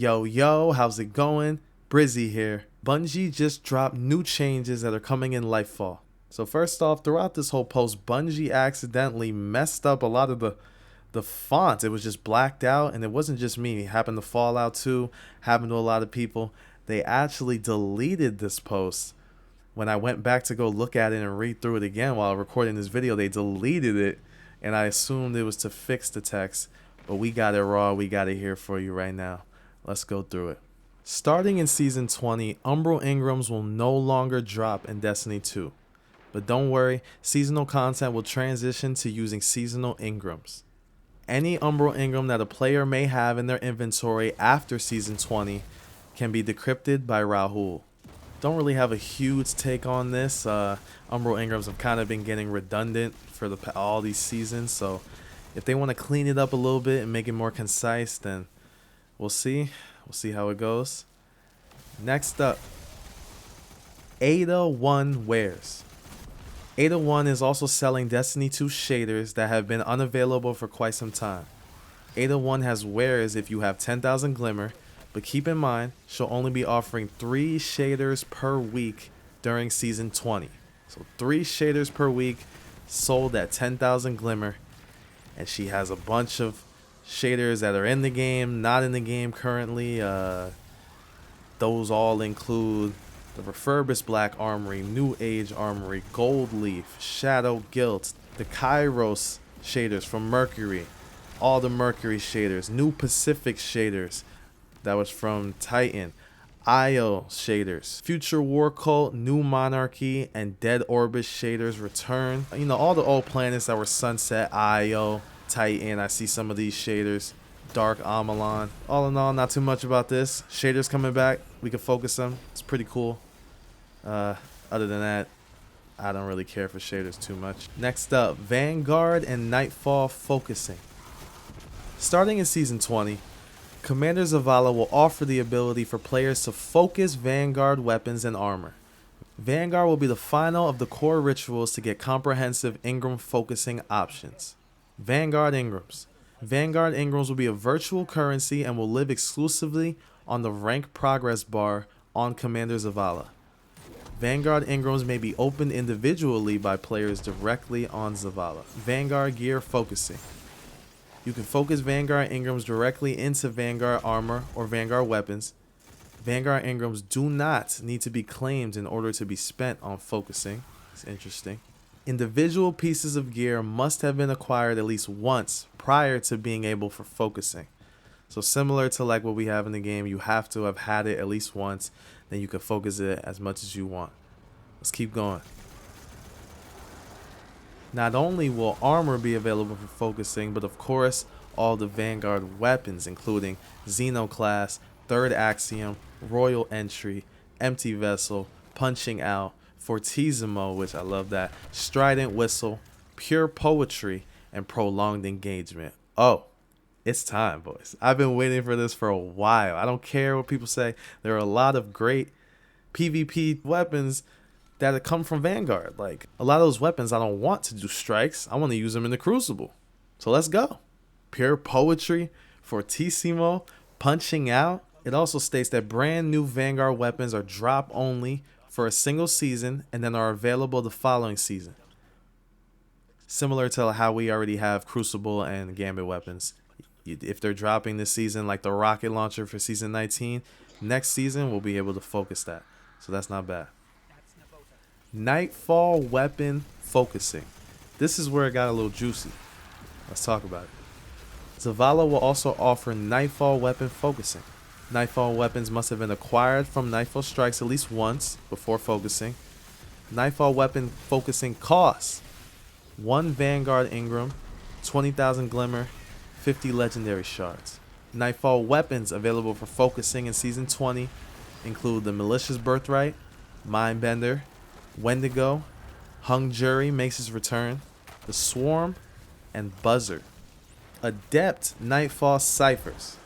Yo, yo, how's it going? Brizzy here. Bungie just dropped new changes that are coming in Lightfall. So first off, throughout this whole post, Bungie accidentally messed up a lot of the font. It was just blacked out, and it wasn't just me. It happened to Fallout 2, happened to a lot of people. They actually deleted this post. When I went back to go look at it and read through it again while recording this video, they deleted it, and I assumed it was to fix the text, but we got it raw. We got it here for you right now. Let's go through it. Starting in Season 20, Umbral Engrams will no longer drop in Destiny 2. But don't worry, seasonal content will transition to using seasonal engrams. Any Umbral Engram that a player may have in their inventory after Season 20 can be decrypted by Rahul. Don't really have a huge take on this. Umbral Engrams have kind of been getting redundant for all these seasons, so if they want to clean it up a little bit and make it more concise, then we'll see. We'll see how it goes. Next up, Ada 1 wares. Ada 1 is also selling Destiny 2 shaders that have been unavailable for quite some time. Ada 1 has wares if you have 10,000 Glimmer, but keep in mind, she'll only be offering 3 shaders per week during Season 20. So 3 shaders per week sold at 10,000 Glimmer, and she has a bunch of shaders that are in the game, not in the game currently. Those all include the Refurbished Black Armory, New Age Armory, Gold Leaf, Shadow Guilt, the Kairos shaders from Mercury, all the Mercury shaders, New Pacific shaders that was from Titan, Io shaders, Future War Cult, New Monarchy, and Dead Orbit shaders return. You know, all the old planets that were Sunset, Io, Titan. I see some of these shaders. Dark Amalon. All in all, not too much about this. Shaders coming back. We can focus them. It's pretty cool. Other than that, I don't really care for shaders too much. Next up, Vanguard and Nightfall focusing. Starting in Season 20, Commander Zavala will offer the ability for players to focus Vanguard weapons and armor. Vanguard will be the final of the core rituals to get comprehensive Engram focusing options. Vanguard Engrams. Vanguard Engrams will be a virtual currency and will live exclusively on the rank progress bar on Commander Zavala. Vanguard Engrams may be opened individually by players directly on Zavala. Vanguard Gear Focusing. You can focus Vanguard Engrams directly into Vanguard armor or Vanguard weapons. Vanguard Engrams do not need to be claimed in order to be spent on focusing. It's interesting. Individual pieces of gear must have been acquired at least once prior to being able for focusing. So similar to like what we have in the game, you have to have had it at least once, then you can focus it as much as you want. Let's keep going. Not only will armor be available for focusing, but of course all the Vanguard weapons, including Xenoclast, Third Axiom, Royal Entry, Empty Vessel, Punching Out, Fortissimo, which I love that, Strident Whistle, Pure Poetry, and Prolonged Engagement. Oh, it's time, boys. I've been waiting for this for a while. I don't care what people say. There are a lot of great PvP weapons that come from Vanguard. Like, a lot of those weapons I don't want to do strikes. I want to use them in the Crucible. So let's go. Pure Poetry, Fortissimo, Punching Out. It also states that brand new Vanguard weapons are drop only for a single season and then are available the following season. Similar to how we already have Crucible and Gambit weapons. If they're dropping this season, like the rocket launcher for Season 19, next season we'll be able to focus that. So that's not bad. Nightfall weapon focusing. This is where it got a little juicy. Let's talk about it. Zavala will also offer Nightfall weapon focusing. Nightfall weapons must have been acquired from Nightfall strikes at least once before focusing. Nightfall weapon focusing costs 1 Vanguard Engram, 20,000 Glimmer, 50 Legendary Shards. Nightfall weapons available for focusing in Season 20 include the Malicious Birthright, Mindbender, Wendigo, Hung Jury makes his return, the Swarm, and Buzzard. Adept Nightfall Ciphers.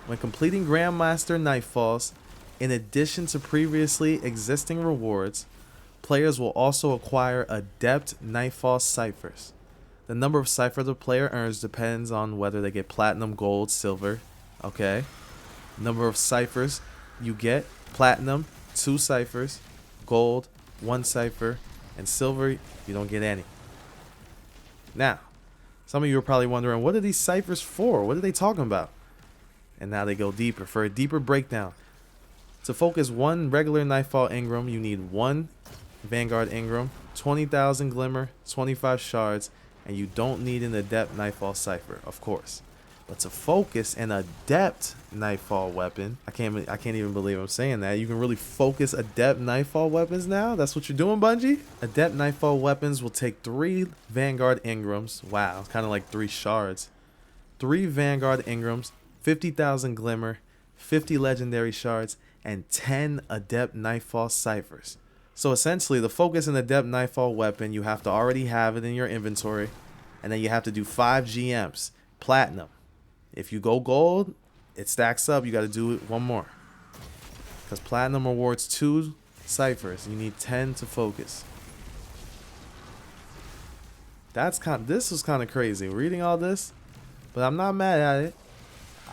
When completing Grandmaster Nightfalls, in addition to previously existing rewards, players will also acquire Adept Nightfall Ciphers. The number of ciphers the player earns depends on whether they get platinum, gold, silver. Okay. Number of ciphers you get: platinum, 2 ciphers, gold, 1 cipher, and silver, you don't get any. Now, some of you are probably wondering, what are these ciphers for? What are they talking about? And now they go deeper. For a deeper breakdown, to focus 1 regular Nightfall Engram, you need 1 Vanguard Engram, 20,000 Glimmer, 25 shards, and you don't need an Adept Nightfall cipher, of course. But to focus an Adept Nightfall weapon, I can't even believe I'm saying that. You can really focus Adept Nightfall weapons now? That's what you're doing, Bungie? Adept Nightfall weapons will take 3 Vanguard Engrams. Wow, kind of like 3 shards. 3 Vanguard Engrams, 50,000 Glimmer, 50 Legendary shards, and 10 Adept Nightfall ciphers. So essentially, the focus an Adept Nightfall weapon, you have to already have it in your inventory, and then you have to do 5 GMs, platinum. If you go gold, it stacks up. You got to do it 1 more, because platinum rewards 2 ciphers. You need 10 to focus. This was kind of crazy reading all this, but I'm not mad at it.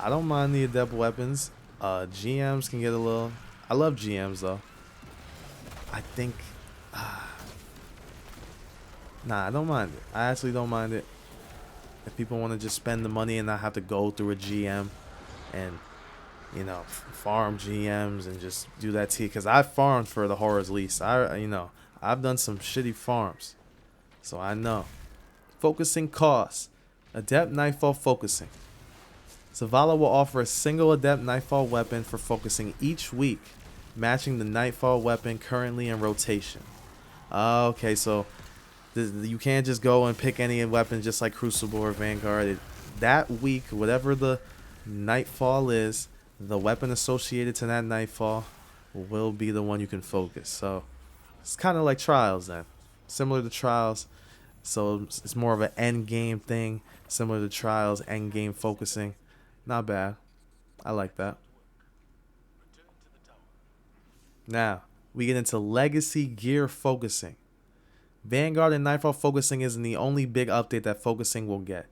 I don't mind the Adept weapons. GMs can get a little. I love GMs though. I think. Nah, I don't mind it. I actually don't mind it. If people want to just spend the money and not have to go through a GM and, you know, farm GMs and just do that too. Because I farmed for the Horror's Lease. I've done some shitty farms, so I know. Focusing costs. Adept Nightfall focusing. Zavala will offer a single Adept Nightfall weapon for focusing each week, matching the Nightfall weapon currently in rotation. Okay, so you can't just go and pick any weapon just like Crucible or Vanguard. That week, whatever the Nightfall is, the weapon associated to that Nightfall will be the one you can focus. So it's kind of like Trials then. Similar to Trials. So it's more of an end game thing. Similar to Trials, end game focusing. Not bad. I like that. Now, we get into Legacy Gear focusing. Vanguard and Nightfall focusing isn't the only big update that focusing will get.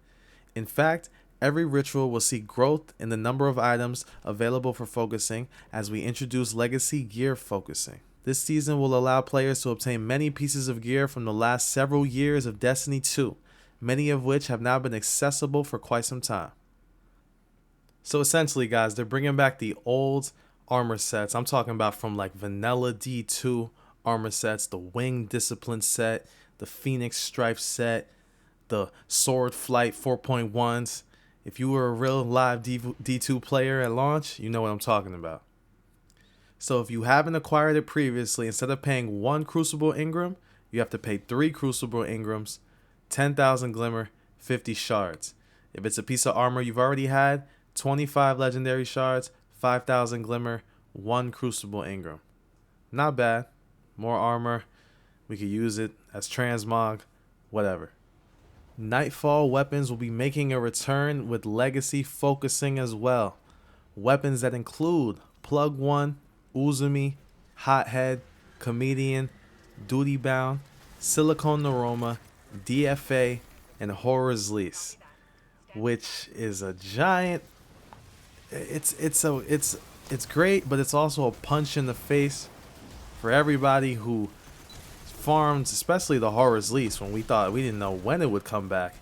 In fact, every ritual will see growth in the number of items available for focusing as we introduce Legacy Gear focusing. This season will allow players to obtain many pieces of gear from the last several years of Destiny 2, many of which have now been accessible for quite some time. So essentially, guys, they're bringing back the old armor sets. I'm talking about from like vanilla D2 armor sets, the Wing Discipline set, the Phoenix Strife set, the Sword Flight 4.1s. If you were a real live D2 player at launch, you know what I'm talking about. So if you haven't acquired it previously, instead of paying 1 Crucible Engram, you have to pay 3 Crucible Engrams, 10,000 Glimmer, 50 shards. If it's a piece of armor you've already had, 25 Legendary shards, 5,000 Glimmer, 1 Crucible Engram. Not bad. More armor. We could use it as transmog. Whatever. Nightfall weapons will be making a return with Legacy focusing as well. Weapons that include Plug 1, Uzumi, Hothead, Comedian, Duty Bound, Silicone Aroma, DFA, and Horror's Lease, which is a giant. It's great, but it's also a punch in the face for everybody who farmed, especially the Horror's Lease, when we didn't know when it would come back,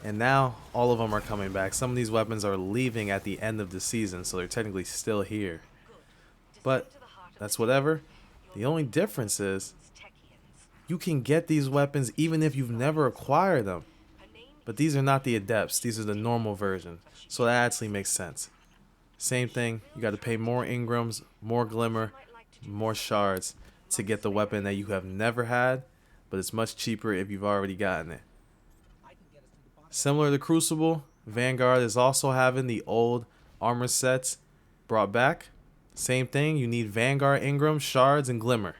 and now all of them are coming back. Some of these weapons are leaving at the end of the season, so they're technically still here. But that's whatever. The only difference is you can get these weapons even if you've never acquired them. But these are not the Adepts. These are the normal version. So that actually makes sense. Same thing. You got to pay more Engrams, more Glimmer, more shards to get the weapon that you have never had, but it's much cheaper if you've already gotten it. Similar to Crucible, Vanguard is also having the old armor sets brought back. Same thing, you need Vanguard Engram, shards, and Glimmer.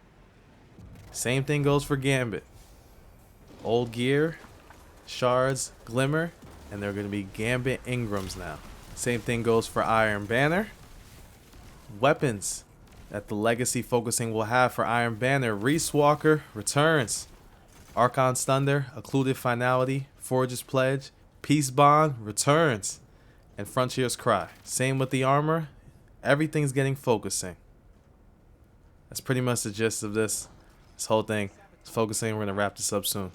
Same thing goes for Gambit. Old gear, shards, Glimmer, and they're going to be Gambit Engrams now. Same thing goes for Iron Banner. Weapons that the Legacy focusing will have for Iron Banner: Reese Walker returns, Archon's Thunder, Occluded Finality, Forge's Pledge, Peace Bond returns, and Frontier's Cry. Same with the armor. Everything's getting focusing. That's pretty much the gist of this whole thing. It's focusing. We're going to wrap this up soon.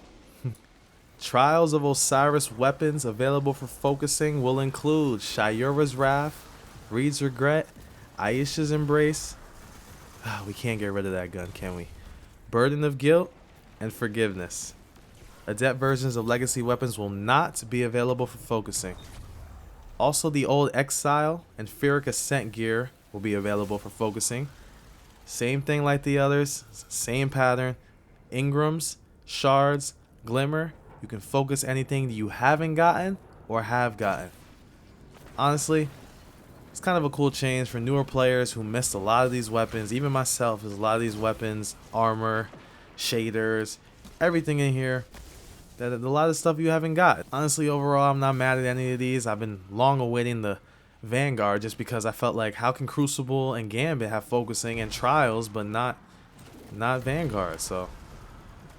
Trials of Osiris weapons available for focusing will include Shayura's Wrath, Reed's Regret, Aisha's Embrace. We can't get rid of that gun, can we? Burden of Guilt, and Forgiveness. Adept versions of Legacy weapons will not be available for focusing. Also, the old Exile and Ferric Ascent gear will be available for focusing. Same thing like the others, same pattern. Ingrams, Shards, Glimmer. You can focus anything you haven't gotten or have gotten. Honestly, it's kind of a cool change for newer players who missed a lot of these weapons. Even myself, there's a lot of these weapons, armor, shaders, everything in here. That a lot of stuff you haven't got. Honestly, overall, I'm not mad at any of these. I've been long awaiting the Vanguard just because I felt like, how can Crucible and Gambit have focusing and Trials but not Vanguard? So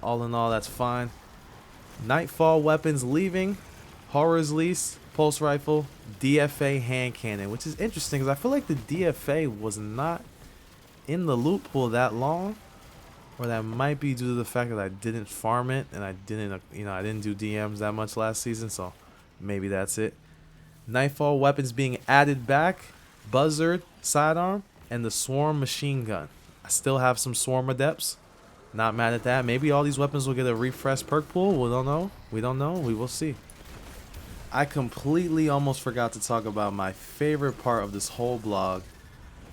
all in all, that's fine. Nightfall weapons leaving, Horror's Lease, Pulse Rifle, DFA hand cannon, which is interesting because I feel like the DFA was not in the loot pool that long, or that might be due to the fact that I didn't farm it and I didn't do DMs that much last season, so maybe that's it. Nightfall weapons being added back, Buzzard sidearm, and the Swarm machine gun. I still have some Swarm adepts. Not mad at that. Maybe all these weapons will get a refresh perk pool. We don't know. We will see. I completely almost forgot to talk about my favorite part of this whole blog.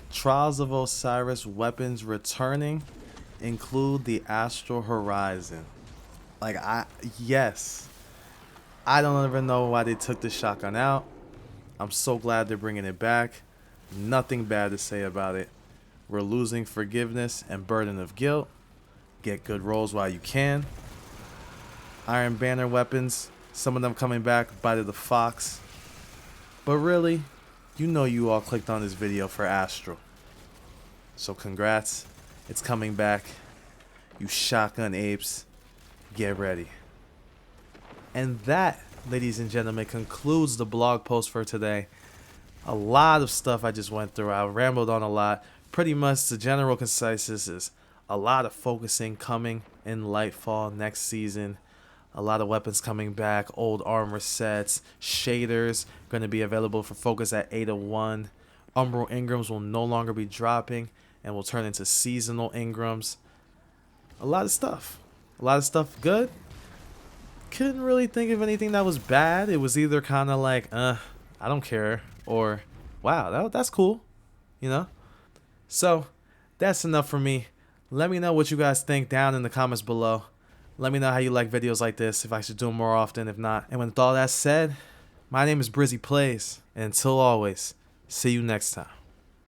Trials of Osiris weapons returning include the Astral Horizon. Yes. I don't even know why they took the shotgun out. I'm so glad they're bringing it back. Nothing bad to say about it. We're losing Forgiveness and Burden of Guilt. Get good rolls while you can. Iron Banner weapons, some of them coming back, Bite of the Fox. But really, you all clicked on this video for Astral. So congrats, it's coming back. You shotgun apes, get ready. And that, ladies and gentlemen, concludes the blog post for today. A lot of stuff I just went through. I rambled on a lot. Pretty much the general consensus is a lot of focusing coming in Lightfall next season. A lot of weapons coming back, old armor sets, shaders going to be available for focus at 801. Umbral Ingrams will no longer be dropping and will turn into seasonal Ingrams. A lot of stuff good. Couldn't really think of anything that was bad. It was either kind of like, I don't care, or wow, that's cool, So that's enough for me. Let me know what you guys think down in the comments below. Let me know how you like videos like this, if I should do them more often, if not. And with all that said, my name is Brizzy Plays, and until always, see you next time.